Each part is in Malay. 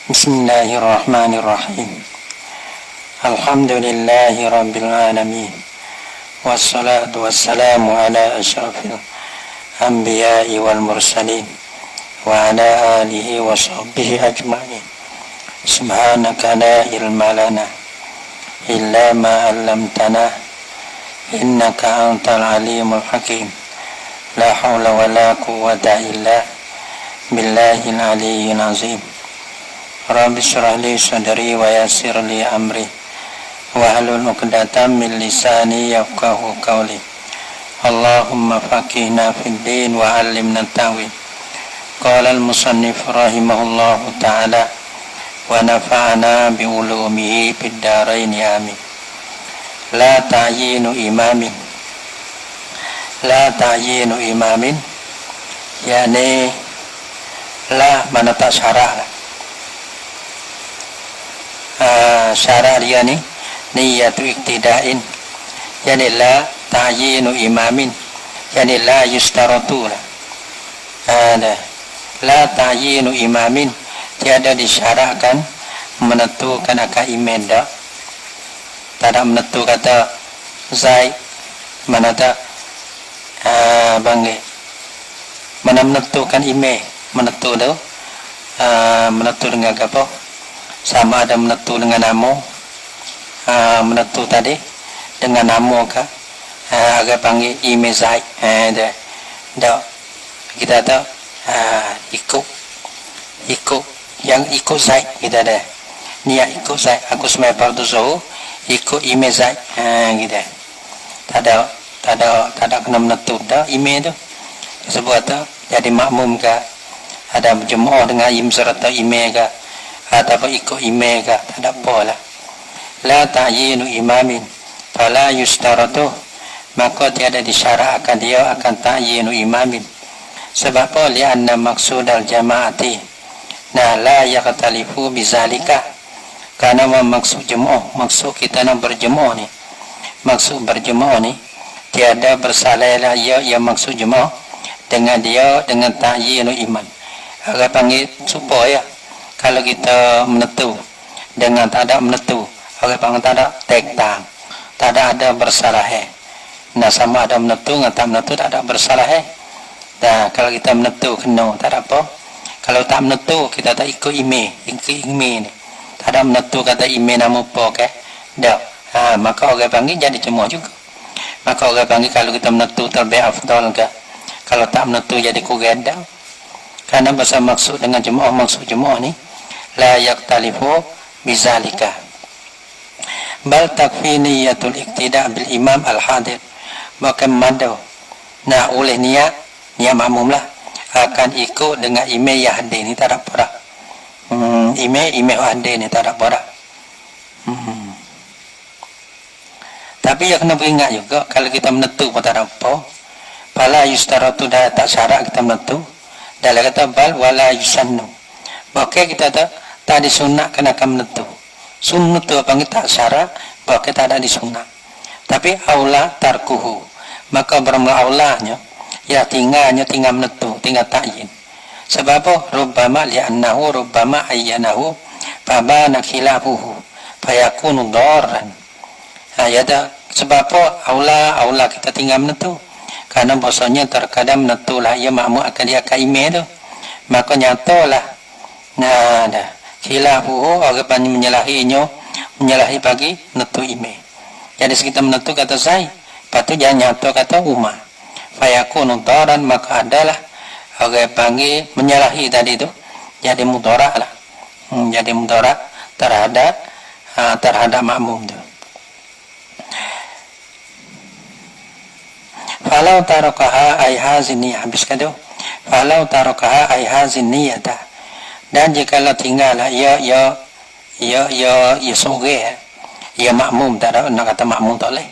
Bismillahirrahmanirrahim. Alhamdulillahi rabbil alamin. Wassalatu wassalamu ala asyrafil anbiya'i wal mursalin wa ala alihi wa sahbihi ajma'in. Subhanaka la ilma lana illa ma 'allamtana innaka antal alimul hakim. La haula wa la quwwata illa billahil aliyyil azim. Rabbi shrah li sadri wa yassir li amri wahlul 'uqdatam min lisani yafqahu qawli. Allahumma faqihna fid din wa 'allimna at-ta'wil. Qala al-musannif rahimahullahu ta'ala wa nafa'ana bi ulumihi fid dharain amin. La ta'yinu imamin yakni la mana tak syarah lah. Syarah dia ni niyatu iktida'in, yani la ta'yinu imamin, yani la yustaratu lah. La ta'yinu imamin, tiada disyaratkan menentukan akan imam dah. Tak ada menentu kata Zaid mana tak bangga mana menentukan imam, menentu tu menentu dengan apa, sama ada menentu dengan nama, menentu tadi dengan nama ke agak panggil imam Zaid, dah kita tahu ikut yang ikut Zaid kita ada niat ikut Zaid, aku semai fardu zuhur ikut imam Zaid, gitu. Tak ada kena menentu dah imam tu sebab tu jadi makmum ke, ada berjemaah dengan imam serta imam ke, ataupun ikut imam ke, tak ada apa lah. La ta'yinu imamin fala yustaratu, maka tiada disyaratkan dia akan ta'yinu imamin. Sebab apa? Lianna maksudal jama'ati la yaqtalifu bizalika, karena maksud jemaah, maksud kita nak berjemaah ni, maksud berjemaah ni tiada bersalahlah yang maksud jemaah dengan dia dengan ta'yinu iman. Agak panggil supaya kalau kita menentu dengan tak ada menentu, agak panggil tak ada tektang, tak ada bersalah. Nah, sama ada menentu dengan tak menentu tak ada bersalah. Nah, kalau kita menentu kena tak ada apa. Kalau tak menentu kita tak ikut imam ni. Tak ada menentu kata imam nama apa ke? Dah. Maka orang panggil jadi cemua juga. Maka orang panggil kalau kita menentu terbaik afdal ke? Kalau tak menentu jadi kurang dah. Karena bahasa maksud dengan jemaah, maksud jemaah ni la yaqtalifu bizalika. Bal takfi niyatul iktida' bil imam al-hadir. Bahkan madu. Nah, oleh niat makmum lah akan ikut dengan imam yang hadir ni, tak ada apa dah. Imam hadir ni tak ada apa dah. Tapi yang kena beringat juga kalau kita menentu pun tak ada apa. Fala yustaratu, dah tak syarat kita menentu. Dalam kata bal wala yusannu, bahkan kita tak disunatkan akan menentu. Sunnah tu apa kita tak syarat, bahkan tak ada disunat. Tapi aula tarkuhu, maka bermula aulanya ya tinggal menentu, tinggal ta'yin. Sebab apa? Rubbama li'annahu rubbama ayyanahu fabana khilafuhu fayakunu darran. Sebab apa? Aula kita tinggal menentu. Karena bahasanya terkadang menentulah ia makmum akan dia akan imam tu. Maka nyatalah. Nah, dah. Khilafuhu, orang panggil menyalahi bagi menentu imam. Jadi kita menentu kata Zaid, lepas tu jangan nyata kata Umar. Fayakunu darran, maka adalah orang panggil menyalahi tadi tu. Jadi mudarat lah. Jadi mudarat terhadap makmum tu. Falau tarakaha ay hazini, habiskan tu. Falau tarakaha ay hazini yata. Dan jikalau tinggallah ya sore, ya makmum, tak ada nak kata makmum tak boleh.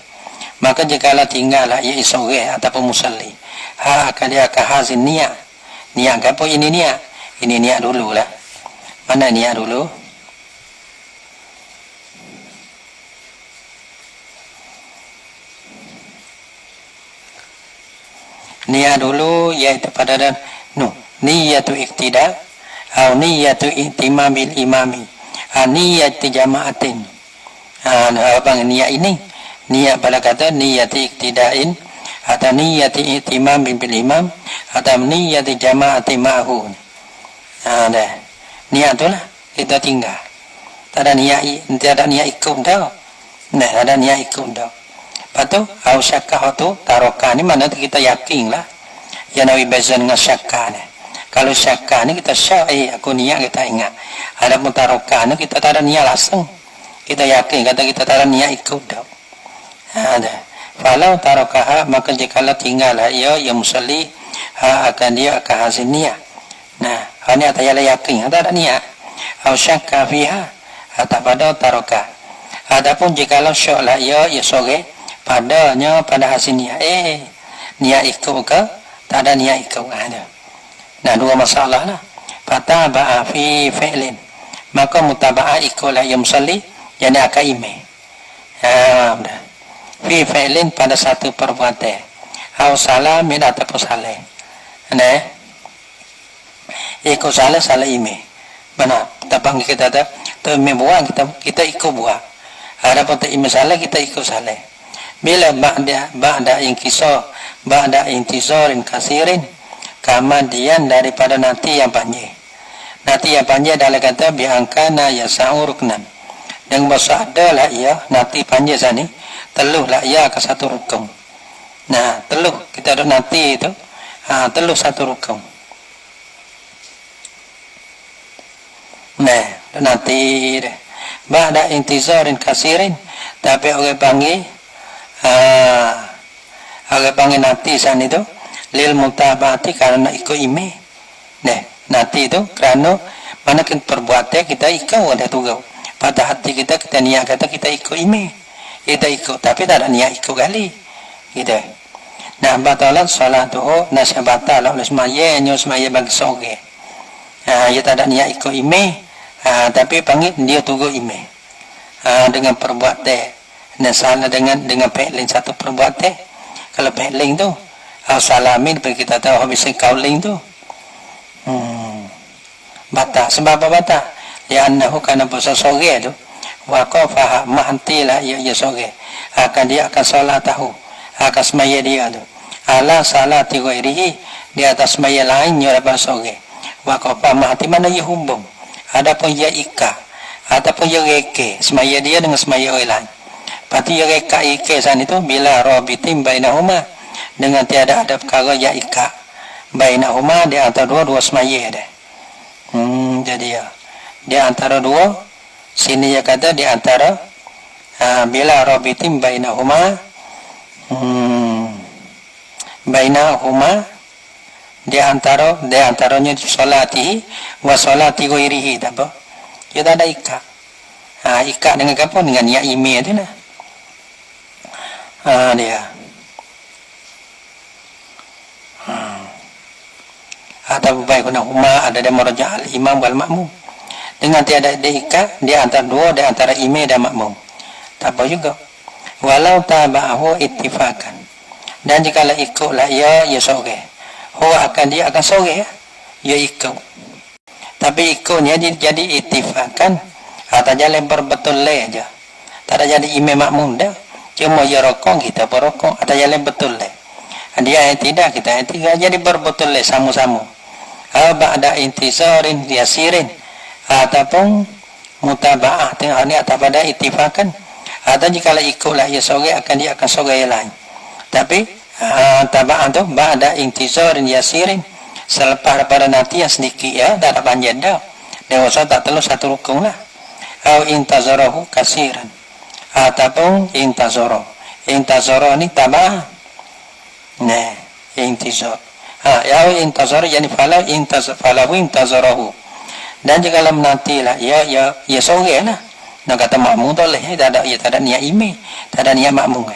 Maka jikalau tinggallah ya sore ataupun musalli, akan dia akan hazin niat. Niat apa ini niat? Ini niat dululah. Mana niat dulu? Niat dulu iaitu pada dan niyatu iktida au niyatu ihtimam bil imami, niyat jama'atin. Apa niat ini? Niat pada kata niyati iktidain atau niyati ihtimam bil imam atau niyati jama'ati ma'hu. Dah. Niat itulah kita tinggal. Tak ada niat ikut dah. Nah, ada niat ikut dah. Patu au syakah tu taroka ni mana kita yakin lah. Ya nawi beza dengan syakah ni. Kalau syakah ni kita syak aku niat kita ingat. Ada pun taroka ni kita tak ada niat langsung. Kita yakin kata kita tak ada niat ikut dah. Ada. Falau tarokaha maka jikalau tinggallah ya musalli akan dia akan hasil niat. Nah, hanya tak ada yakin, tak ada niat. Au syakka fiha atau pada taroka. Adapun jikalau syak lah ya sore padanya pada hasil niat. Niat ikut ke? Tak ada niat ikut ada. Nah, dua masalah lah. Fataba'a fi fi'lin. Maka mutaba'ah ikutlah ya musalli jadi akan ime. Sudah. Fi fi'lin pada satu perbuatan. Au salamin ataupun saleh. Nah. Ikut salah ime. Mana? Kita panggil kita ada tu ime buang kita ikut buang. Ada pun tak ime salah kita ikut salah. Bila ba'da intizarin kasirin kemudian daripada nanti yang panjang. Nanti yang panjang adalah kata biangkana ya sa'uruknan. Yang bahasa adalah ia nanti panjang sani teluhlah ia ke satu rukun. Nah, teluh kita ada nanti itu teluh satu rukun. Nah, nanti deh. Ba'da intizarin kasirin tapi orang panggil nanti sana itu lil mutabati karena ikut ime. Nah, nanti itu kerana mana perbuatan kita ikut ada tugas. Pada hati kita niat kata kita ikut ime. Kita ikut tapi tak ada niat ikut kali. Gitu. Nah, batalan salatuhu nasabata oleh semaya bagi sore. Dia tak ada niat ikut ime. Tapi panggil dia tunggu ime. Dengan perbuatan. Dan salah dengan pe'ling satu perbuatan. Kalau pe'ling tu salamin bagi kita tahu habis kauling tu. Bata sebab apa bata? Ya annahu kana puasa sore tu. Waqafa mahantilah ya sore. Dia akan solat tahu. Akan semaya dia tu. Ala salati ghairihi di atas semaya lainnya daripada sore. Waqafa mahanti mana ya humbung. Adapun ya ika ataupun ya reke semaya dia dengan semaya orang lain. Pati ya reka ike sana itu bila rabitim bainahuma dengan tiada ada perkara ya ika bainahuma di antara dua semaya dia. Jadi ya di antara dua sini ya kata di antara bila rabitim bainahuma di antaranya salati wa salati ghairihi tak apa. Dia tak ada ika. Ika dengan apa? Dengan niat ime tu nah. Dia. Atau baik guna huma ada di meraja al-imam wal makmum. Dengan tiada ika di antara dua di antara ime dan makmum. Tak apa juga. Walau tabahu ittifakan. Dan jikalau ikutlah ya sore. Dia akan sore ya ikut. Tapi ikutnya jadi ittifakan atau jalan berbetul aja. Tak ada jadi imam makmum dah. Cuma ya rokok kita berokok atau jalan betul le. Dia yang tidak kita yang tidak jadi berbetul le sama-sama. Ba'da intizarin yasirin ataupun mutaba'ah tengah ni atau pada ittifakan atau jikalau ikutlah ya sore dia akan sore yang lain. Tapi taba'ah tu ba'da intizarin yasirin selepas daripada nanti yang sedikit ya tak ada panjang dah. Dewasa tak terlalu satu rukun lah. Au intazarahu kasiran ataupun intazara ni tabah. Nah, intizar ya intazar yani falau intazarahu. Dan jika lam nantilah ya sore lah nak kata makmum tu leh tak ada niat ime tak ada niat makmum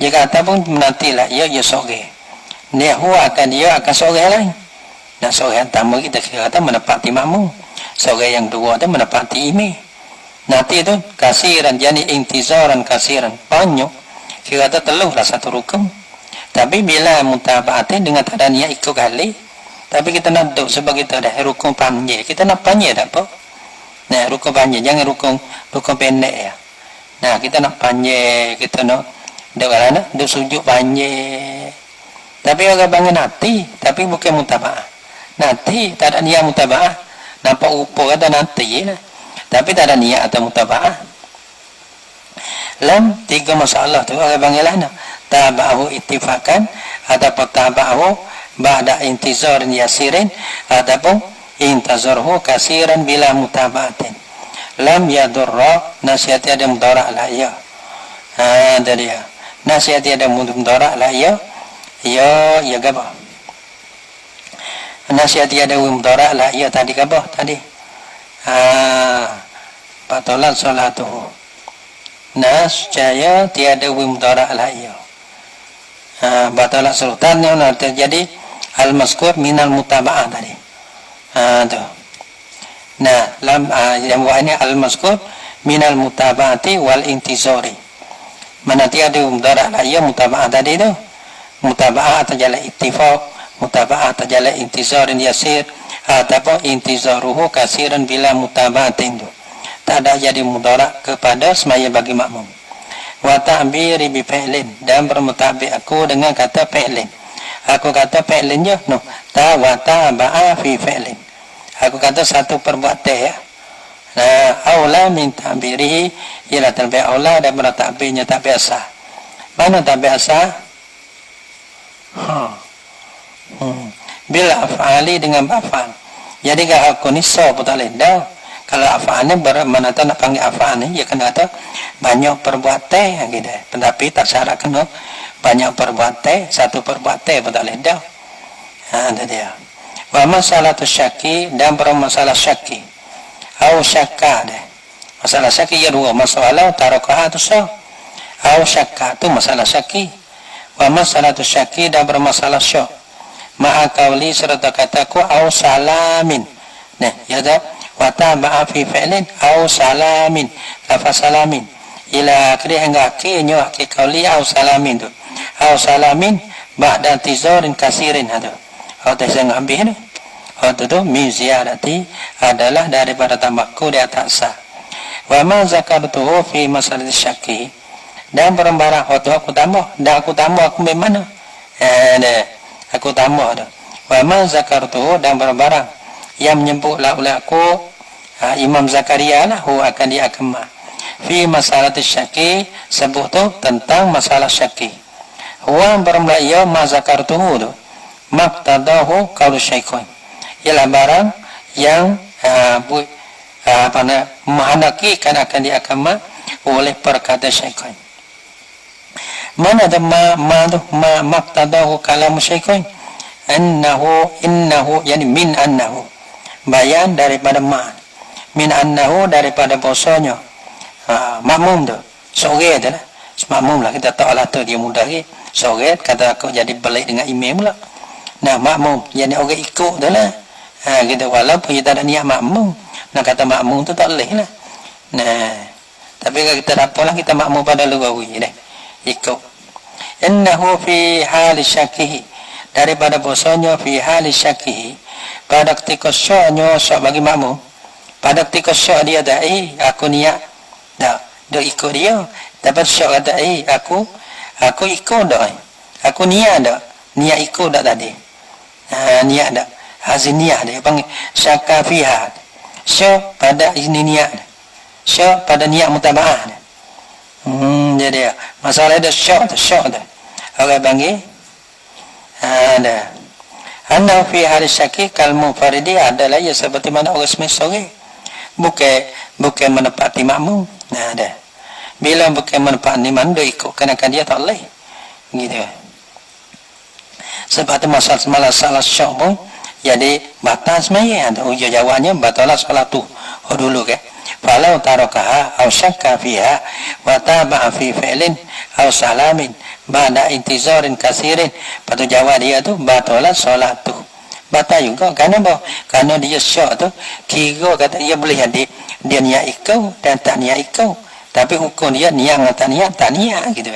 jika ataupun nantilah ya sore dia akan sore lain. Dan sore yang pertama kita kata menepati makmum. Sore yang dua tu menepati ime. Nanti itu kasiran jadi intizaran kasiran banyak. Kira kata teluh lah satu rukun. Tapi bila mutaba'atin dengan tak ada niat ikut kali Tapi kita nak duduk sebagai kita dah rukun panjang. Kita nak panjang tak apa. Nah, rukun panjang, jangan rukun pendek ya. Nah, kita nak panjang, kita nak duduk mana? Duduk sujud panjang. Tapi orang bangun nanti, tapi bukan mutaba'ah. Nanti tak ada niat mutaba'ah. Nampak rupa kata nanti lah. Tapi tak ada niat atau mutaba'ah. Lam 3 masalah tu orang panggil lah. Taba'ahu ittifakan ataupun taba'ahu ba'da intizarin yasirin ataupun intazarhu kasiran bila mutaba'atin. Lam yadurra nasihati ada mudarak lah ya. Itu dia. Nasihati ada mudarak lah ya. Ya gabah. Nasihati ada mudarak lah ya tadi gabah tadi. Batalat salatuhu. Nasjaya tiada mudarak lah ya. Batalat sultannya terjadi al-mazkur minal mutaba'ah tadi. Tu. Nah, yang ini al-mazkur minal mutaba'ati wal intizari. Mana tiada mudarak lah ya mutaba'ah tadi tu. Mutaba'ah atau jalan ittifaq, mutaba'ah atau jalan intizarin yasir ataupun intizaruhu kasiran bila mutaba'atin tu. Tak ada jadi mudarak kepada semaya bagi makmum. Wa ta'biri bi fi'lin dan bermutabik aku dengan kata fi'lin. Aku kata fi'linnya no ta wa taba'a fi fi'lin. Aku kata satu perbuatan ya. Aula min ta'birihi ila talbi' aula dan bertakbirnya tak biasa. Mana tak biasa? Bila af'ali dengan af'al. Jadi kalau aku ni so pun tak boleh dah. Kalau af'alnya mana tak nak panggil af'alnya, ya kena kata banyak perbuatan gitu. Tetapi tak syarat kena banyak perbuatan, satu perbuatan pun tak boleh dah. Itu dia. Wa masalah tu syaki dan bermasalah syaki. Au syakka deh. Masalah syaki ya dua masalah tarakah tu so. Au syakka tu masalah syaki. Wa masalah tu syaki dan bermasalah syak. Ma'a qauli serta kataku au salamin. Nah, ya dah. Wa taba'a fi fi'lin au salamin. Lafaz salamin. Ila akhir hingga akhirnya akhir qauli au salamin tu. Au salamin ba'da tizarin kasirin hadu. Au tasang habis ni. Au tu min ziyadati adalah daripada tambahku di atas sa. Wa ma zakartuhu fi masalah syaki. Dan barang-barang waktu aku tambah, dah aku tambah aku memang mana? Aku tambah dah. Wa ma zakartuhu dan barang-barang yang menyebutlah oleh aku Imam Zakaria lah akan diakama. Fi masalah syaki sebut tu tentang masalah syaki. Huwa barang ia ma zakartuhu tu maqtadahu qaul syaikh. Ialah barang yang menghendaki akan diakama oleh perkataan syaikh. Mana ada ma maqtadahu kalam syaikh? Innahu yani min annahu. Bayan daripada ma. Min annahu daripada bahasanya. Makmum tu. Sore tu lah. Makmum lah. Kita tak lah tu dia mudah lagi. Sore kata aku jadi balik dengan imam pula. Nah makmum. Jadi orang ikut tu lah. Kita walaupun kita ada niat makmum. Nah kata makmum tu tak boleh lah. Nah. Tapi kalau kita dapat lah kita makmum pada luawi deh. Ikut. Innahu fi hali syakihi. Daripada bahasanya fi hali syakihi. Pada ketika syaknya syak bagi makmum. Pada ketika syak dia dah aku niat dah ikut dia. Dapat syak kata aku ikut dah. Aku niat dah. Niat ikut dah tadi. Niat dah. Hazin niat dia panggil syakka fiha. Syak pada ini niat. Syak pada niat mutaba'ah. Jadi masalah ada syak dah. Orang panggil ada. Anna fi hari syaki kal mufaridi adalah ya seperti mana orang semestinya bukan menepati makmum. Nah ada. Bila bukan menepati makmum ikut kenakan dia tak boleh. Gitu. Sebab itu masalah syak pun jadi batal semaya. Ujung jawabnya batalah salatu. Dulu ke. Falau tarakaha aw syakka fiha wa taba'a fi fi'lin aw salamin ba'da intizarin kasirin. Patu jawab dia tu batalah salatu. Batal juga kerana dia syak tu kira kata dia boleh jadi dia niat ikut dan tak niat ikut, tapi hukum dia niat dengan tak niat gitu.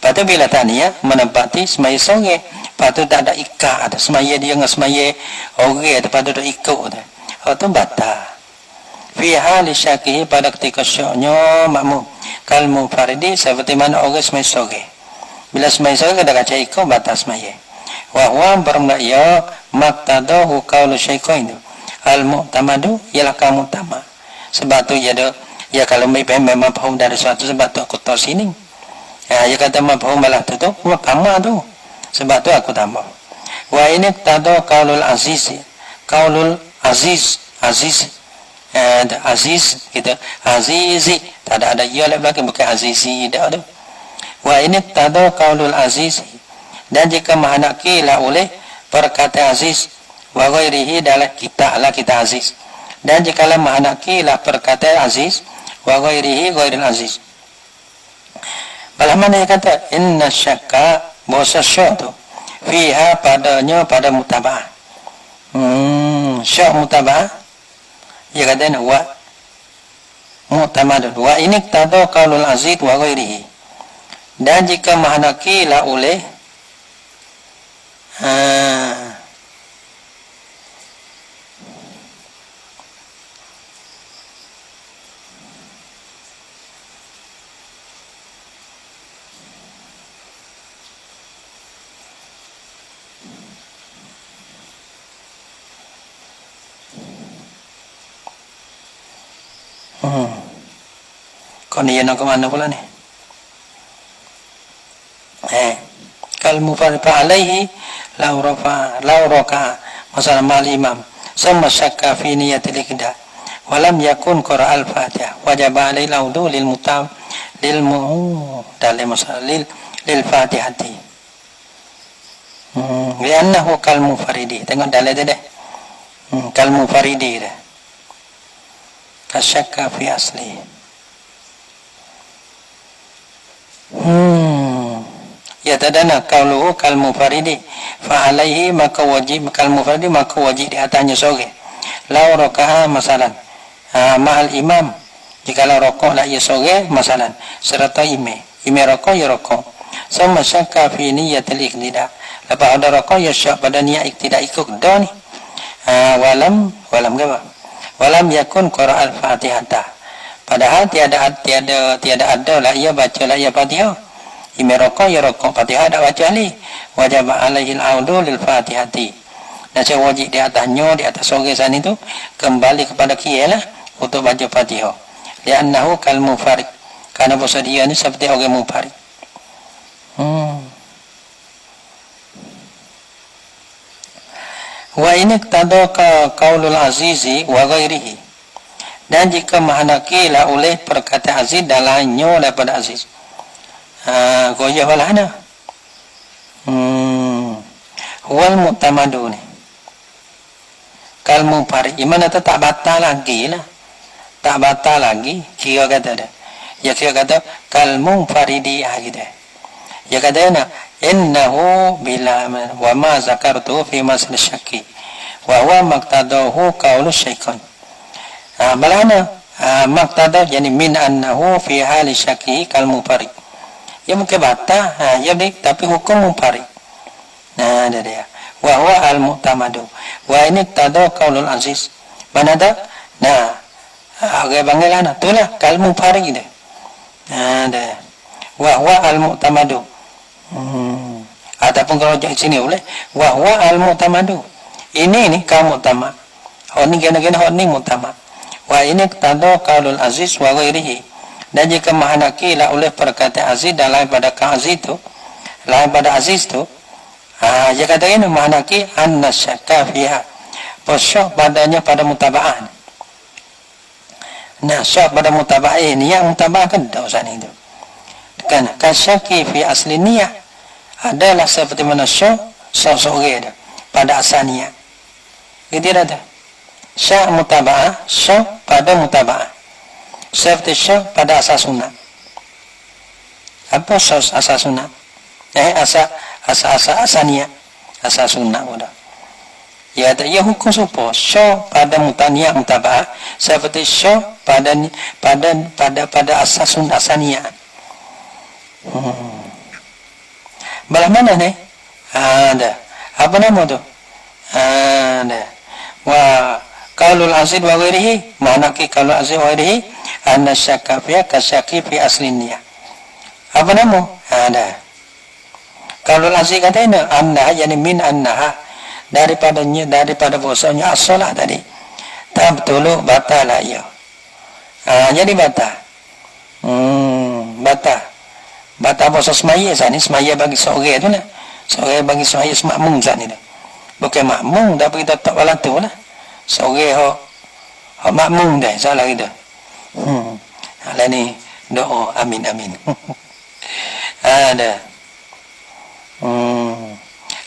Lepas tu bila tanya menempati semaya sore. Lepas tu tak ada ikat ada semaya dia dengan semaya orang lepas tu ada ikut tu. Hak tu batal. Fi hali syakihi pada ketika syaknya makmum. Kal munfaridi seperti mana orang semaya sore. Bila semaya sore kada kaca ikut batal semaya. Wa huwa bermula ya maqtadahu qaulu syaikhain. Al mu'tamadu ialah kamu tamak. Sebab tu ya kalau memang faham dari suatu sebab tu aku tahu sini. Ya kata mafhum malah tu kamu tu. Sebab tu aku tambah. Wa ini tado qaulul aziz. Qaulul aziz aziz gitu. Azizi tak ada ya lagi belakang bukan azizi dah tu. Wa ini tado qaulul aziz. Dan jika mahanaki lah oleh perkataan aziz wa ghairihi dalam kita aziz. Dan jika mahanaki lah perkataan aziz wa ghairihi ghairil aziz. Malah mana yang kata inna syakka bahasa syak tu fiha padanya pada mutaba'ah. Syak mutaba'ah dia kata wa mu'tamadun wa ini tada qaulul aziz wa ghairihi. Dan jika mahanaki la oleh kau ni nak ke mana pula ni? Kal mufarriqa alaihi law raka masalah mal imam sama syakka fi niyatil iqda wa lam yakun qara al fatihah wajib alaihi laudu lil mutam lil dalam masalah lil fatihati. Liannahu kal mufaridi. Tengok dalil dia deh. Kal mufaridi dah. Kasyakka fi asli. Ya tadana qauluhu kal mufaridi fa alaihi maka wajib kal mufaridi maka wajib di atasnya sore. Law raka'a masalan ma'al imam jika la raka'a la ya sore masalan serta imam raka'a ya raka'a sama syakka fi niyatil iqtida. Lepas ada raka'a ya syak pada niat iqtida ikut dah ni. Walam apa? Walam yakun qara al-fatihah. Padahal tiada ada lah ia baca lah ia Fatihah. Imam raka'a ya raka'a Fatihah tak baca ali. Wajib alaihi al-audu lil Fatihati. Dan saya wajib di atas sore sana itu kembali kepada kialah untuk baca Fatihah. Li'annahu kal mufarid. Karena bahasa dia ni seperti orang mufarid. Wa ini tadaka qaulul azizi wa ghairihi. Dan jika mahanaki lah oleh perkataan aziz dan lainnya daripada aziz. Goyah walahana. Wal mu'tamadu ni. Kal mufarid. Imana tak batal lagi lah. Tak batal lagi. Kira kata dah. Ya kira kata kal mufaridi gitu. Ya kata na innahu bila wa ma zakartu fi masal syaki. Wa huwa maqtadahu qaulu syaikhan. Malana maqtada yani min annahu fi hali syaki kal mufarid. Ya mungkin batal ya tapi hukum mufarid. Dia. Wa huwa al mu'tamadu. Wa ini tada qaulul aziz. Mana dah? Agak bangailan itulah kal mufarid dia. Dia. Wa huwa al mu'tamadu. Ataupun kalau di sini boleh wa huwa al mu'tamadu. Ini kaum mu'tamad. Ni gana-gana ni mu'tamad. Wa ini tada qaulul aziz wa ghairihi. Dan jika mahanaki lah oleh perkataan aziz dan lain pada aziz tu, lain pada aziz tu, dia kata ini mahanaki anna syakka fiha. Syak padanya pada mutaba'ah. Syak pada mutaba'ah ini yang mutaba'ah kan tak usah ni tu. Kan syaki fi asli niyah adalah seperti mana syak sore dia pada asal niat. Gitu dah. Syak mutaba'ah, syak pada mutaba'ah. Seperti syak pada asas sunnah. Apa asas sunnah? Asas niat. Asas sunnah sudah. Ya, ia hukum supo syak pada mutaniyah mutaba'ah seperti syak pada asas sunnah asas niat. Belah mana ni? Ada. Apa nama tu? Ada. Wa qaulul asid wa ghairihi, mana ki qaulul asid wa ghairihi anna syakka fiha kasyaki fi aslinya. Apa nama? Ada. Qaulul asid katanya anna yani min annaha, daripada bahasanya as-salah tadi. Tabtulu batala ya. Jadi batal. Batal bahasa semaya sani, semaya bagi seorang tu lah. Seorang bagi semaya semakmum sani dah. Bukan makmum, tapi kita tak walau tu lah. Seorang hok makmum dah, salah kita. Lah ni doa amin amin. Ada.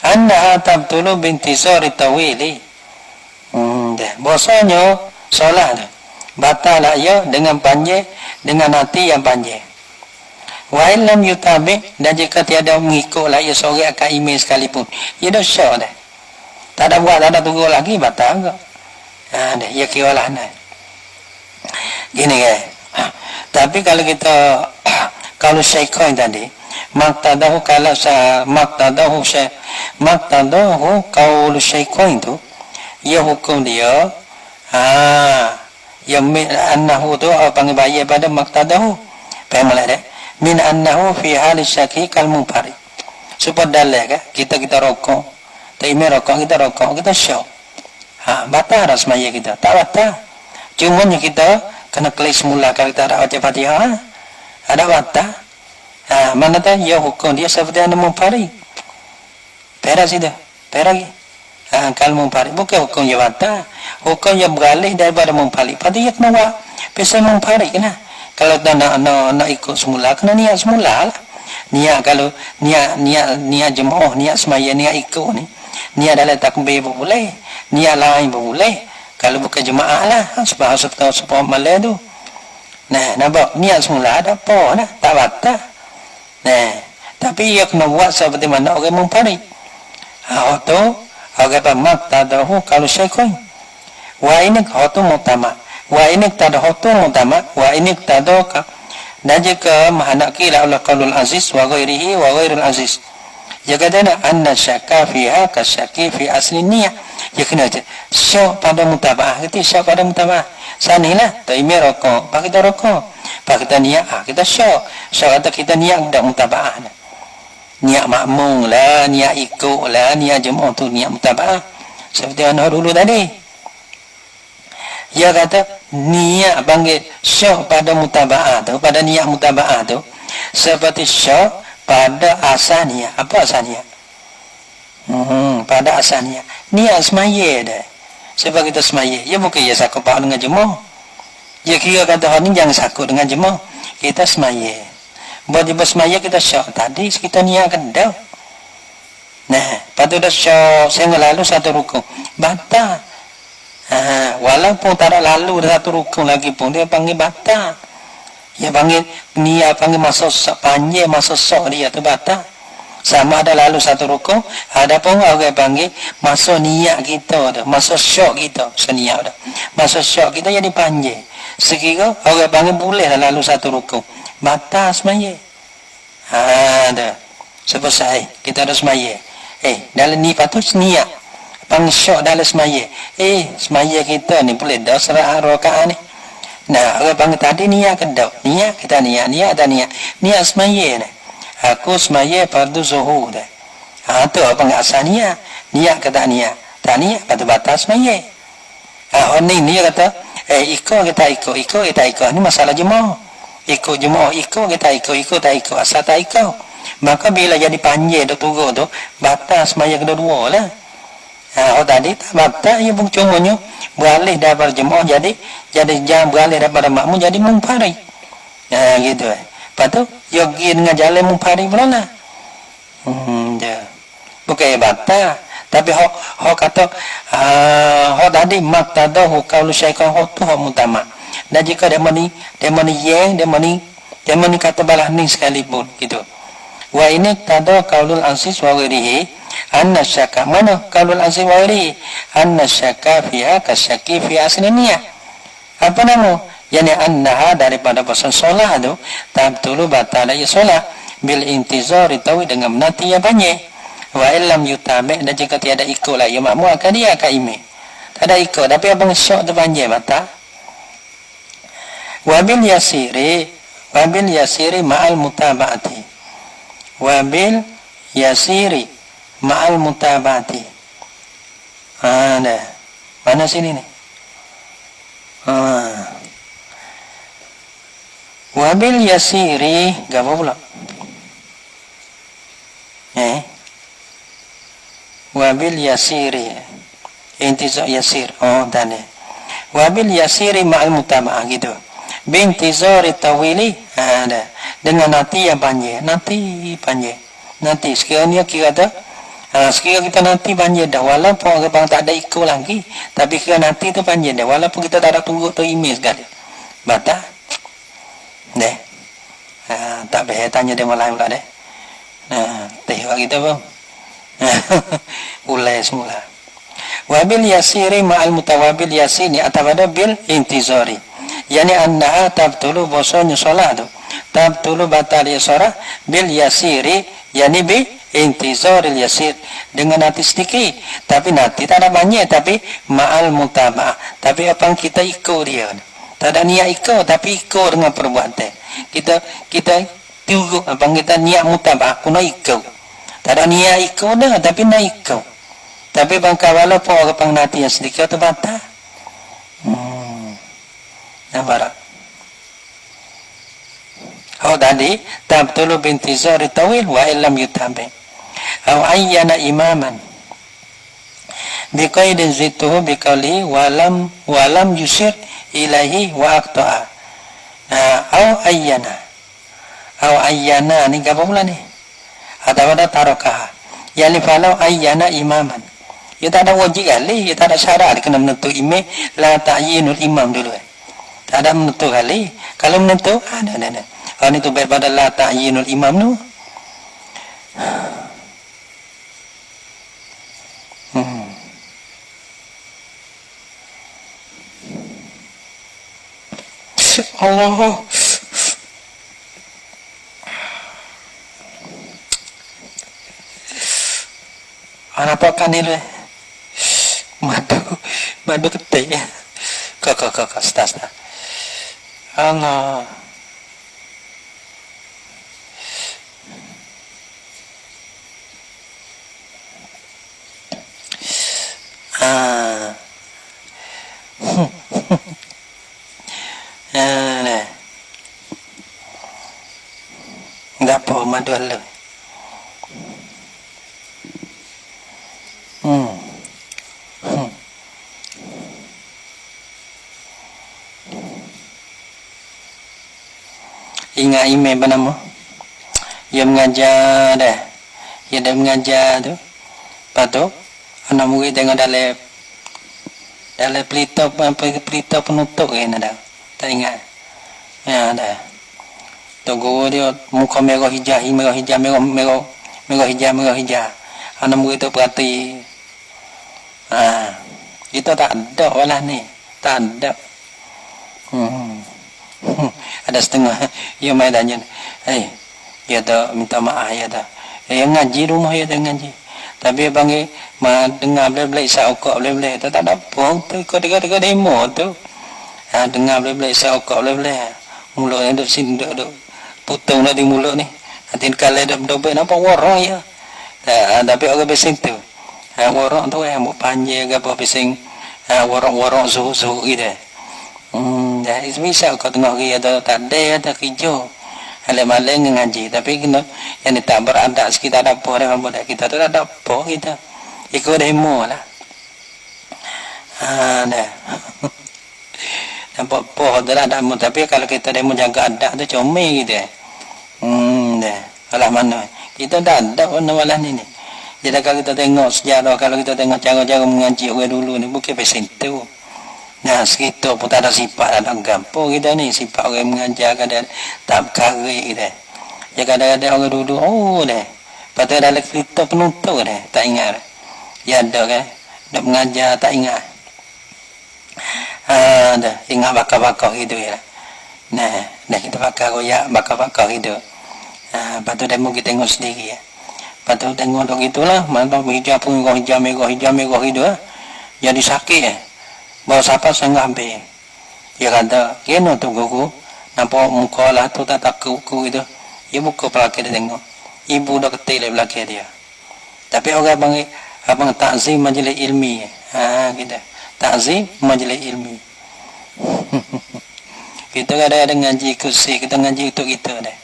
Annaha tabtulu bintisari tawili. Dah. Bahasanya solat tu. Batal lah ya dengan panjang, dengan hati yang panjang. Wa illam yutabi, dan jika tiada mengikut lah ya seorang akan email sekalipun, ia dah syok dah. Tak ada buat, tak ada tunggu lagi, batal enggak. Dah, ya kira lah nah. Gini kan. Tapi kalau kita kalau syaikhan tadi, maktadahu kalau maktadahu qaulu syaikhan itu, ia hukum dia yang min annahu tu panggil bayar pada maktadahu. Faham tak? Min annahu fi hal syaki kal munfarid. Supaya dalil kan kita rokok. Tak ime rokok, kita syok. Batal dah semaya kita. Tak batal. Cuma kita kena kelis mula kalau kita ada baca Fatihah. Ada batal. Mana tahu ya hukum dia seperti anda munfarid. Perak situ. Perak lagi. Kalau munfarid bukan hukum yang batal. Hukum yang beralih daripada munfarid. Pada ia kena buat pasal munfarid kena. Kalau nak ikut semula, kena niat semula lah. Niat kalau niat jemaah, niat semaya, niat ikut ni. Niat dalam takbir pun boleh. Niat lain pun boleh. Kalau bukan jemaah lah. Sebab malam tu. Nah, nampak niat semula ada apa lah. Tak batal. Nah, tapi ia kena buat seperti mana orang munfarid. Itu orang bermak tadahu kalau syaikh. Wa ini hotu mutama. Wa ini tada hotu mutama. Wa ini tada dan jika mahanaki la Allah qaulul aziz wa ghairihi wa ghairul aziz. Jika dana anna syakka fiha kasyaki fi asli niyah. Ya kena syak pada mutaba'ah. Kita syak pada mutaba'ah. Sanilah tak ime rokok. Pak kita rokok. Pak kita niat. Kita syak. Syak kata kita niat dak mutaba'ah. Niat makmum lah, niat ikut lah, niat jemaah tu niat mutaba'ah. Seperti yang dulu tadi. Dia kata niat panggil syak pada mutaba'ah tu, pada niat mutaba'ah tu seperti syak pada asal niat. Apa asal niat? Pada asal niat. Niat semaya dah. Sebab kita semaya, ya bukan ya sakut pak dengan jemaah. Ya kira kata orang ni jangan sakut dengan jemaah. Kita semaya. Buat dia bersemaya kita syak tadi kita niat dah. Nah, patut dah syak sehingga lalu satu rukun. Batal. Walaupun tak ada lalu satu rukun lagi pun dia panggil batal. Dia panggil niat panggil masuk panjang masuk sok dia tu batal. Sama ada lalu satu rukun, ada pun orang panggil masuk niat kita tu, masuk syok kita seniat tu. Masuk syok kita jadi panjang. Sekira orang panggil boleh lalu satu rukun. Batal semaya. Dah. Selesai. Kita ada semaya. Dalam ni patut niat. Panggil syok dalam semaya. Semaya kita ni boleh dah serah rakaat ni. Nah, orang panggil tadi niat ke dah? Niat kita niat dan niat. Niat semaya ni. Aku semaya fardu zuhur dah. Tu apa panggil asal niat. Niat ke tak niat? Tak niat kata batal semaya. Orang ni dia kata, ikut kita ikut. Ni masalah jemaah. Ikut jemaah, ikut kita ikut tak ikut, asal tak ikut. Maka bila jadi panjang duk turun tu, batal semaya kedua-dua lah. Tadi tak batal, ia pun cumanya beralih daripada jemaah jadi jangan beralih daripada makmum jadi munfarid. Gitu. Lepas tu, dia pergi dengan jalan munfarid pula lah. Bukan batal. Tapi hok kata, hok tadi maktadahu qaulu syaikhan hok tu hok mutama. Dan jika dia mani kata balah ni sekalipun gitu. Wa ini tada qaulul aziz wa ghairihi anna syakka mana qaulul aziz wa ghairihi anna syakka fiha kasyaki fi asli niyah. Apa nama? Yani annaha daripada pasal solat tu tabtulu batal ya solat bil intizari tawi dengan menanti yang banyak. Wa illam yutabi, dan jika tiada ikut lah, ya makmum akan dia akan imam. Tak ada ikut, tapi abang syok tu banyak mata. Wabil yasiri ma'al mutaba'ati. Wabil yasiri ma'al mutaba'ati. Dah. Mana sini ni? Wabil yasiri, apa pula? Wabil yasiri, intizar yasir. Dan wabil yasiri ma'al mutaba'ah gitu. Bintizari tawili, ada dengan nanti yang banyak, nanti sekiranya kira dah, sekiranya kita nanti banyak dah, walaupun orang tak ada ikut lagi, tapi kira nanti tu banyak dah, walaupun kita tak ada tunggu tu email sekali, batal, deh, tak boleh tanya dia malah pula deh, tengok kita pun, ulai semula. Wabil yasiri ma'al mutawabil yasini atabada bil intizari. Yani annaha tabtulu bosonnya solat tu. Tabtulu batal solat bil yasiri, yani bi intizaril yasir, dengan nanti sedikit, tapi nanti tak ada banyak, tapi ma'al mutaba'ah, tapi apa kita ikut dia. Tak ada niat ikut, tapi ikut dengan perbuatan. Kita tunggu apa kita niat mutaba'ah, kuna ikut. Tak ada niat ikut dah, tapi nak ikut. Tapi bangka walaupun orang pengnati yang sedikit tu batal. Nampak? Tadi tabtulu bintizari tawil wa illam yutabi. Aw ayyana imaman biqaidin zituhu biqali walam yusir ilaihi wa aqta'a. Aw ayyana ni apa pula ni? Atau ada tarakah. Yani falau ayyana imaman. Ya tak ada wajib kali, ya tak ada syarat kena menentu imam, la ta'yinul imam dulu. Tak ada menentu kali. Kalau menentu, ada. Kalau itu daripada la ta'yinul imam tu. Allah. Apa kan ini? Madu ketik. Kau stas. Allah. Enggak apa madu Allah. Ingat email apa nama? Dia mengajar dah. Dia dah mengajar tu. Lepas tu, anak murid tengok dalam pelita penutup kan dah. Tak ingat. Ya dah. Tu guru dia muka merah hijau. Anak murid tu perhati. Itu tak ada walah ni. Tak ada. Ada setengah dia mai tanya, dia tak minta maaf ya tak. Yang ngaji rumah ya tak ngaji. Tapi panggil dengar boleh isyak okok boleh. Tak ada apa tu kau dekat demo tu. Dengar boleh isyak okok boleh. Mulut yang duduk sini duduk putung di mulut ni. Nanti kalau dah dompet nampak warong ya. Tapi orang bising tu. Warong tu mau panjang ke apa bising warong suhu gitu. Dah misal kau tengok dia tak ada hijau. Alim-alim ngaji, tapi kena yang tak berada sekitar dapur dengan budak kita tu tak ada apa kita. Ikut demo lah. Dah. Nampak apa tu lah demo, tapi kalau kita demo jaga adat tu comel gitu. Dah. Alah mana? Kita tak ada warna-warna ni. Jadi kalau kita tengok sejarah, kalau kita tengok cara-cara mengaji orang dulu ni bukan pesen tu. Nah, segitu pun tak ada sifat dalam gampang kita ni. Sifat orang mengajar kadang tak berkarik kita. Ya kadang-kadang orang duduk, dah. Lepas tu dalam cerita penutup dah. Tak ingat. Ya ada kan. Nak mengajar tak ingat. Dah. Ingat bakar-bakar gitu ya. Nah, kita bakar royak, bakar-bakar gitu. Lepas tu demo kita tengok sendiri ya. Lepas tu tengok tu gitulah, mantap hijau pun hijau itu jadi sakit ya. Bawa siapa sangat ambil. Dia kata, kena tu guru, nampak muka lah tu tak kuku itu. Dia buka pelaki dia tengok. Ibu dah ketil belakang dia. Tapi orang panggil abang takzim majlis ilmi. Kita takzim majlis ilmi. Kita kadang-kadang ngaji kursi, kita ngaji untuk kita dah.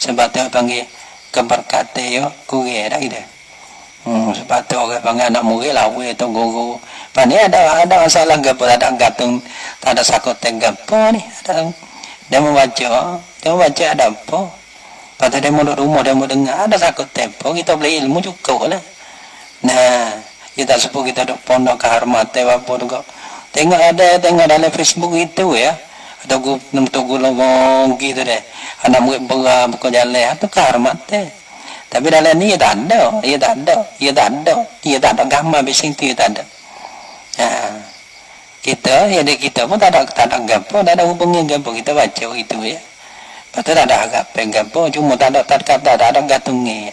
Sebab tu panggil keberkatan yo kurang dah kita. Sebab tu orang panggil anak murid lawa tu guru. Pandai ada masalah gapo, ada gantung, tak ada sakut gapo ni. Ada dia membaca ada apa? Pada dia mau rumah dia mau dengar ada sakut tempo, kita beli ilmu cukup lah. Nah, kita sebut kita duk pondok kehormatan apa tu kau. Tengok dalam Facebook itu ya. Ada grup untuk golongan gitu deh. Anak murid beram buka jalan itu kehormatan. Tapi dalam ni dia tak ada gambar bising tu tak ada. Kita pun tak ada gapo, tak ada hubungan gapo, kita baca itu ya. Patut tak ada agak gapo, cuma tak ada gantungnya.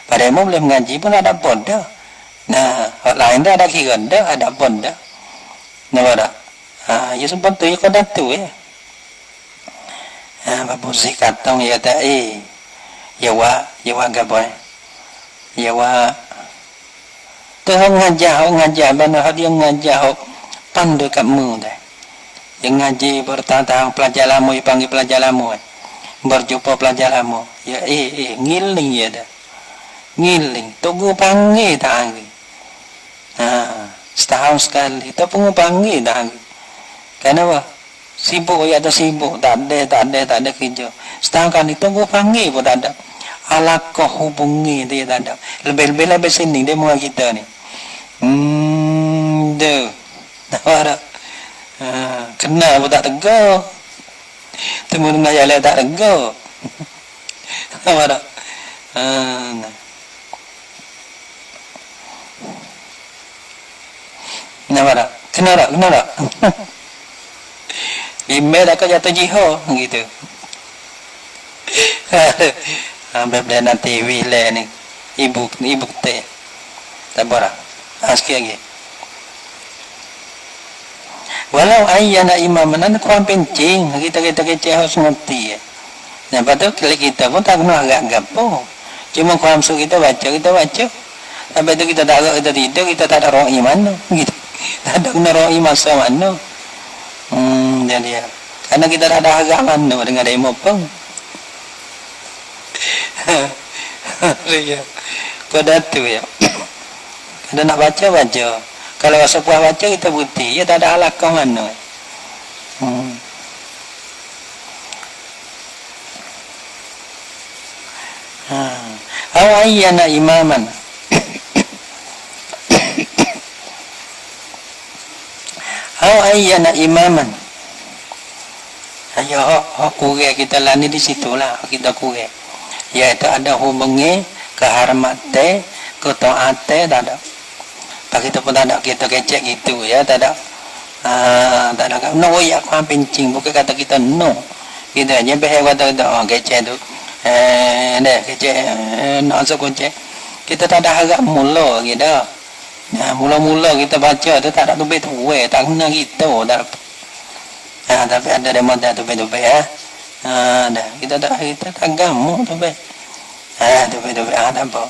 Pada mau boleh mengaji pun ada pun dah. Nah, lain dah ada kira dah, ada pun dah. Nampak tak? Ya sebab tu ya kau dah tu ya. Bapak si katong ya tak ya wa gapo ya wa tu ngajar mana dia ngajar pandu kamu dah yang ngaji bertahun-tahun pelajar lama panggil pelajar lama berjumpa pelajar lama ya ngiling ya dah ngiling tunggu panggil tak setahun sekali tu pun panggil tak kenapa sibuk ya ada sibuk tak ada kerja setahun kali tunggu panggil pun tak ada alaqah hubungi dia tak ada lebih sini dia mau kita ni tu ada kena pun tak tegar temu dengan jalan tak tegar ada nampak tak kena tak email aku jatuh jihad gitu. Ambil benda TV lah ni. Ibu teh. Tak boleh. Aski lagi. Walau ayyana imam nan kuan pencing kita keceh harus ngerti. Nah, betul kita pun tak kena agak gapo. Cuma kuam su kita baca. Sampai tu kita tak kita tidur, kita tak ada roh iman gitu. Tak ada kena roh iman sama mana. Jadi ya. Karena kita tak ada agama dengan demo pun. Ya. Pada tu ya. Kada nak baca. Kalau sepuah baca kita bukti, ya tak ada alaqah mana. Awayyana imaman. Awayyana imaman. Ayo, kurang kita lani di situlah kita kurang. Yaitu ada hubungi kehormatan, ketaatan tak ada. Pak kita pun tak ada kita kecek gitu ya, tak ada. Tak ada. No ya kuan pencing bukan kata kita no. Kita aja behel kata kecek tu. Kecek nak sekecek. Kita tak ada harap mula gitu. Nah, mula-mula kita baca tu tak ada tubik-tubik, tak kena gitu, tak ada. Tapi ada demo dah tubik-tubik ya. Dah kita tak gamu tubik. Tubik-tubik tak apa.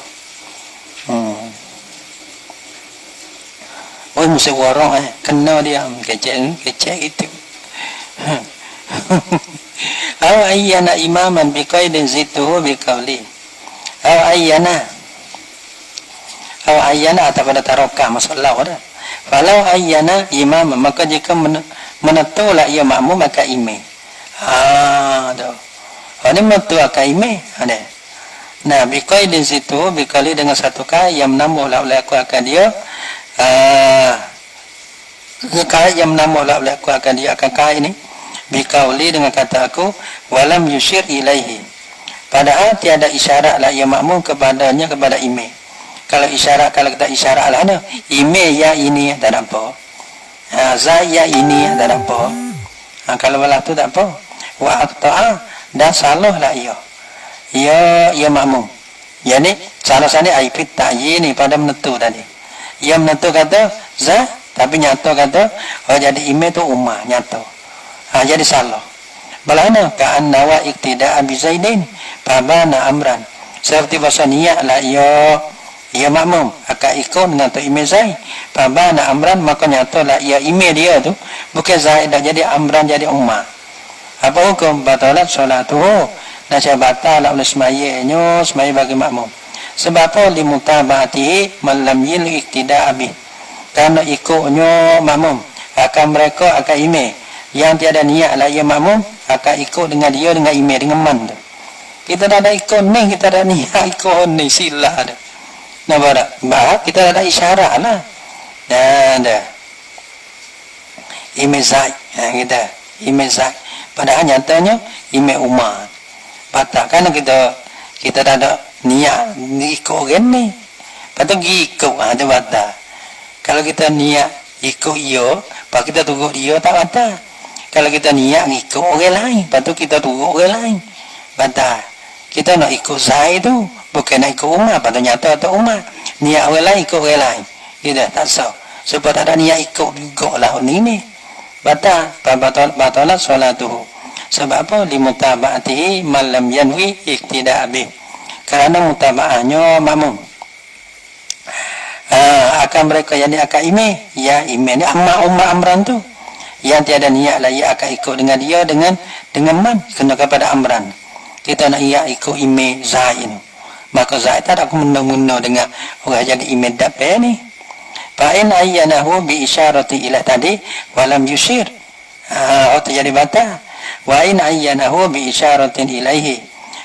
Oh mesti warong kena dia kecek itu. Aw ayyana imaman biqaidin zituhu biqauli. Aw ayyana atau pada taroka masalah dah. Kalau ayyana imam maka jika menentulah ia makmum maka imam. Dah. Ini menentu akan imam ada. Nah, biqaidin situ bikali dengan satu kali yang menambah oleh aku akan dia. Kali yang menambah oleh aku akan dia akan kali ini. Bikauli dengan kata aku walam yushir ilaihi. Padahal tiada isyarat lah ia makmum kepadanya kepada imam. Kalau kita isyarat lah ada imam ya ini tak apa. Zaya ini tak apa. Kalau belah tu tak apa. Wa aqta'a dan salah lah ia. ia makmum. Yani salah satu aibit ta'yin ni pada menentu tadi. Ia menentu kata za, tapi nyata kata jadi imam tu ummah nyata. Jadi salah. Balana ka'an nawa iktida'a bi Zaidin fabana amran. Seperti bahasa niat lah ia makmum akan ikut dengan tu imam Zaid. Fabana amran maka nyata lah ia imam dia tu bukan Zaid dah jadi amran jadi ummah. Apa hukum batalat solatuhu? Nasihat batal oleh semayanya semaya bagi makmum. Sebab apa limutaba'atihi man lam yil iktida'a bih. Karena ikutnya makmum akan mereka akan imam yang tiada niat lah ia makmum akan ikut dengan dia dengan imam dengan man tu. Kita dah ada ikut ni, kita dah niat ikut ni sila dah. Nampak tak? Bah kita ada isyarat lah. Dah. Imam Zaid kita imam Zaid. Padahal nyatanya imam Umar. Batal kan kita dah ada niat ikut orang ni. Patut ikut tu batal. Kalau kita niat ikut dia, pak kita tunggu dia tak batal. Kalau kita niat ikut orang lain, patut kita tunggu orang lain. Batal. Kita nak ikut Zaid tu, bukan nak ikut Umar, patut nyata atau Umar. Niat orang lain ikut orang lain. Kita tak sah. Sebab tak ada niat ikut juga lah ni. Batal. Batalah solatuhu. Sebab apa? Limutaba'atihi man lam yanwi iktida'a bih. Kerana mutaba'ahnya makmum. Akan mereka yang akan imam, ya imam ni ummah amran tu. Yang tiada niat lah ia akan ikut dengan dia dengan man kena kepada amran. Kita nak ia ikut imam Zaid ni. Maka Zaid tak ada kumena-mena dengan orang jadi imam dapat ni. Fa in ayyanahu bi isyarati ila tadi walam yusyir. Itu jadi batal. Wa in ayyanahu bi isyaratin ilaihi.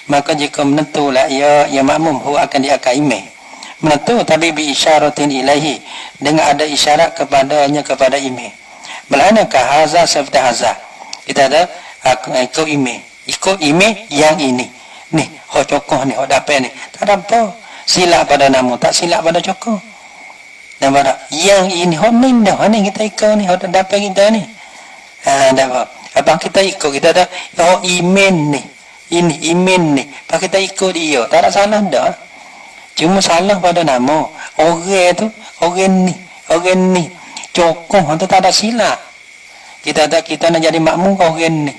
Maka jika menentulah ia makmum huwa akan dia akan imam. Menentu tapi bi isyaratin ilaihi dengan ada isyarat kepadanya kepada imam. Belana kahaza seperti haza. Kita ada ikut imam yang ini. Ni, cokoh ni, dapat ni. Tak ada apa. Silap pada nama, tak silap pada cokoh. Dan pada yang ini, ni kita ikut ni, dapat kita ni. Dapat. Abang kita ikut, kita ada imam ni. Ini imam ni. Apa kita ikut dia, tak ada salah dah. Cuma salah pada nama. Orang tu, orang ni. Cokoh tu tak ada silap. Kita nak jadi makmum orang ni.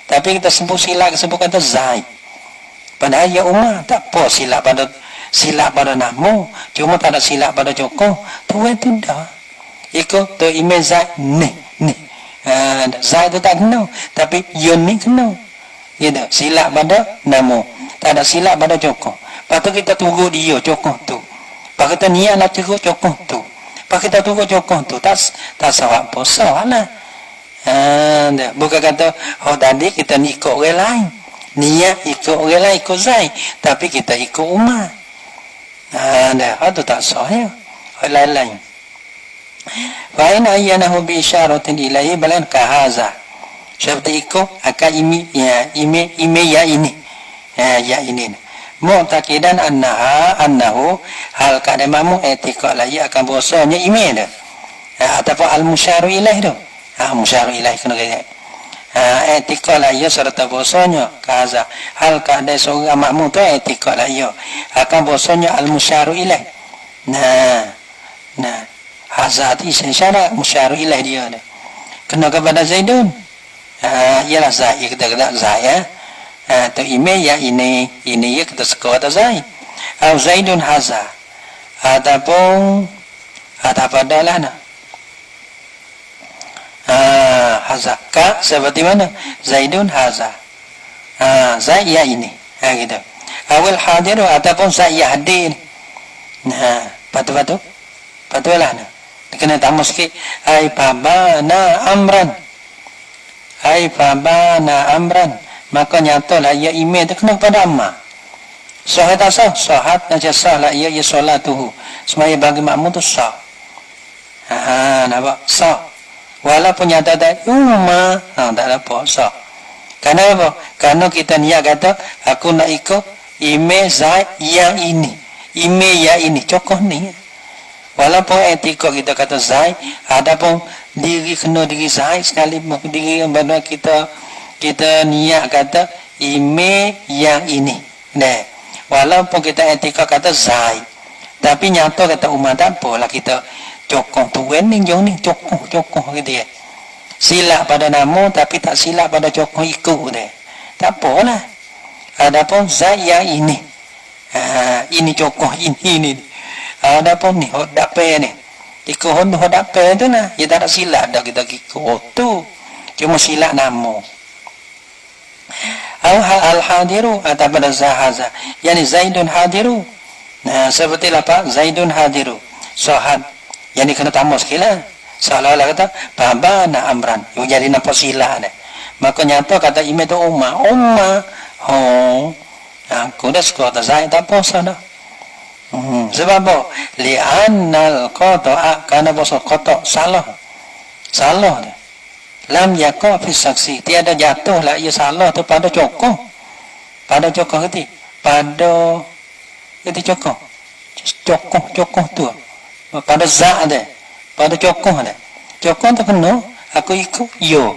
Tapi kita sebut silap, sebut kata Zaid. Padahal ya Umar tak apa silap pada nama. Cuma tak ada silap pada cokoh. Tu itu dah. Ikut tu imam Zaid ni. Zaid tu tak kena. Tapi Yun ni kena. Gitu. Silap pada nama. Tak ada silap pada cokoh. Lepas tu kita tunggu dia cokoh tu. Lepas kita niat nak tunggu cokoh tu. Lepas kita tunggu cokoh tu. Tak salah apa. Salah lah. Bukan kata tadi kita ikut orang lain. Niat ikut orang lain ikut Zaid. Tapi kita ikut Umar. Itu tak sah ya. Lain-lain. Wa in ayyanahu bi isyaratin ilaihi balan kahaza. Seperti ikut akan imi ya ini. Ya ini. Mu'taqidan annahu hal kadamamu etika lagi akan bosanya imi dah. Ataupun al-musyaru ilaih tu. Musyaru ilaih kena kata. Etika lah ia serta bosanya kaza. Hal keadaan seorang makmum tu etika lah ia. Akan bosanya al-musyaru ilaih. Nah. Hazat isi syarat musyaru ilaih dia dah. Kena kepada Zaidun. Ialah Zaid. Kita kata Zaid ya. Tu imam ya ini ya kita sekolah atau Zaid. Zaidun haza. Ataupun apa dah lah nak. Haza ka seperti mana Zaidun haza. Zaid ya ini gitu. Awal hadir ataupun Zaid ya hadir. Patulah nah. Kena tambah sikit ai fabana amran maka nyatalah ia imam tu kena pada amma. Sahat asah sahat nak sah lah ia solatuhu semaya bagi makmum tu sah. Nampak sah. Walaupun nyata tak umma, tak ada apa sah. Kerana apa? Kerana kita niat kata aku nak ikut imam Zaid yang ini. Imam yang ini cokoh ni. Walaupun etika kita kata Zaid, adapun diri Zaid sekali diri yang benar kita niat kata imam yang ini. Deh, walaupun kita etika kata zai, tapi nyata kata umat tak apalah kita cokong tu wening jong ni cokong gitu ya. Silap pada nama tapi tak silap pada cokong ikut deh. Tak apalah. Adapun zai yang ini. Ini cokong ini. Adapun ni hok dape ni. Ikut hok dape tu nah, ya tak ada silap dah kita ikut tu. Cuma silap nama. Al-hadiru atau pada zahaza, yani Zaidun hadiru. Nah, seperti apa? Zaidun hadiru. Sohad, yani kena tamu sekila. Seolah-olah kata babana amran. Yang jadi nampak sila deh. Maka nyata kata ime tu umma. Aku dah suka kata Zaid tak puasa dah. Sebab apa? Li'annal qata'a, karena puasa qata' salah deh. Lam yaqa fi saksi, tiada jatuhlah ia salah tu pada cokong itu pada itu cokong tu pada za' deh, pada cokong tu kena aku ikut yo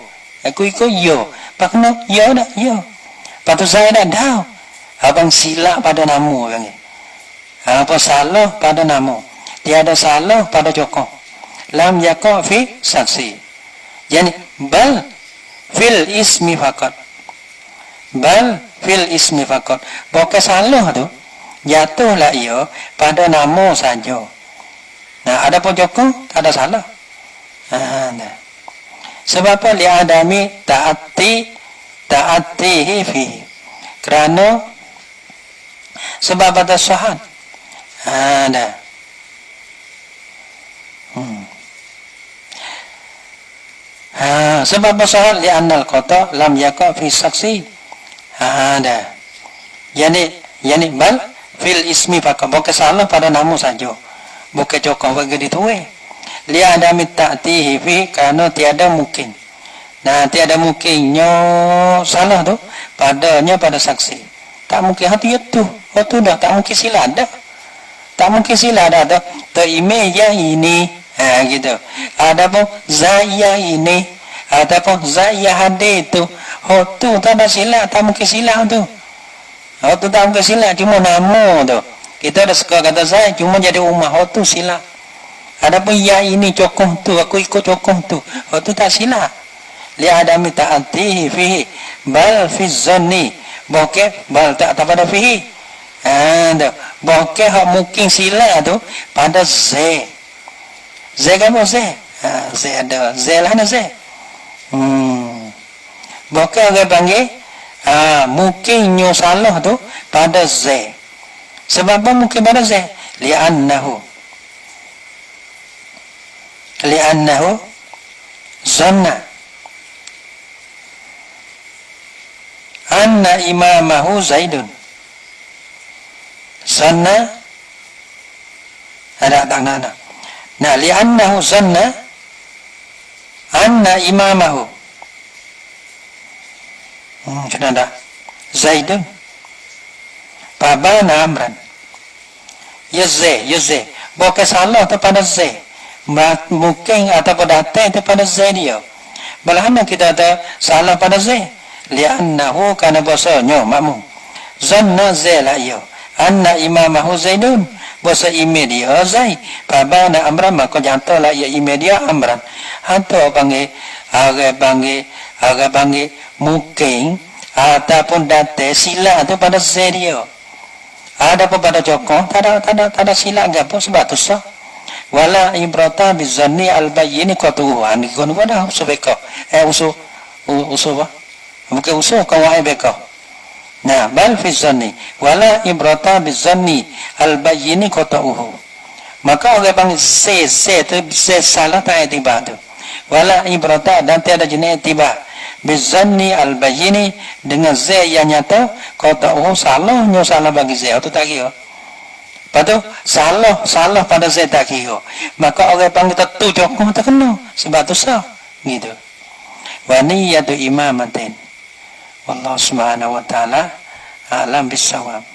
pak kena yo dah yo patu saya dah dah abang silap pada nama orang ni apa salah pada nama, tiada salah pada cokong. Lam yaqa fi saksi, yani bal fil ismi faqat, bukan salah tu jatuhlah ia pada nama saja. Nah, ada pun cokong tak ada salah. Nah. Sebab apa? Li adami ta'atihi fi, kerana sebab ada syahad. Dah. Sebab masalah li'annal qata' lam yaqa fi saksi. Dah. Yani bal fil ismi faqat, bukan salah pada nama saja. Bukan cokong bagi dituai. Li'adami ta'tihi fi, kerana tiada mungkin. Nah, tiada mungkinnya salah tu padanya pada saksi. Tak mungkin hati itu. Itu dah tak mungkin sila dah. Tak mungkin sila dah tu. Terime yang ini. Gitu. Adapun zaya ini ataupun zaya hadir tu, tu tak ada silap, tak mungkin silap tu. Tu tak mungkin silap, cuma nama tu. Kita dah suka kata zaya, cuma jadi umah, tu silap. Adapun ya ini cokong tu, aku ikut cokong tu, tu tak silap. Li adami ta'atihi fihi bal fi zanni, bokeh bal tak pada fihi. Bokeh hak mungkin silap tu pada zai. Z kan Z? Z ada. Z lah ada Z. Bukan orang panggil mungkinnya salah tu pada Z. Sebab apa mungkin pada Z? Li'annahu zanna anna imamahu Zaidun. Zanna ada tak nak. Nah, li'annahu zanna anna imamahu. Sudah dah. Zaidun babana amran. Ya Z. Bukan salah tu pada Z. Mungkin ataupun datang tu pada Z dia. Bagaimana kita ada salah pada Z? Li'annahu, karena bahasanya makmum. Zanna Z lah ia. Anna imamahu Zaidun. Bahasa ime dia Zaid. Babana amran, maka jantalah ia ime dia amran. Hantu panggil mungkin ataupun date sila tu pada Z dia. Ada pun pada cokong tak ada sila apa sebab tu sah. Wala ibrata bizanni albayyin qatuhan ikon pada usubeka. Usul apa? Bukan usul kawai beka. Nah, bal fi zanni wala ibrata bizanni albayyin qatuhu. Maka orang panggil Z tu Z salah tak itibar tu. Wala ibrata, dan tiada jenis itibar bizanni albayyin, dengan Z yang nyata qatuhu salahnya salah bagi Z tu tak kira. Lepas salah pada Z tak kira. Maka orang panggil tu cokong tak kena sebab tu sah gitu. Wa niyatu imamatin. Wallahu subhanahu wa ta'ala a'lam bissawab.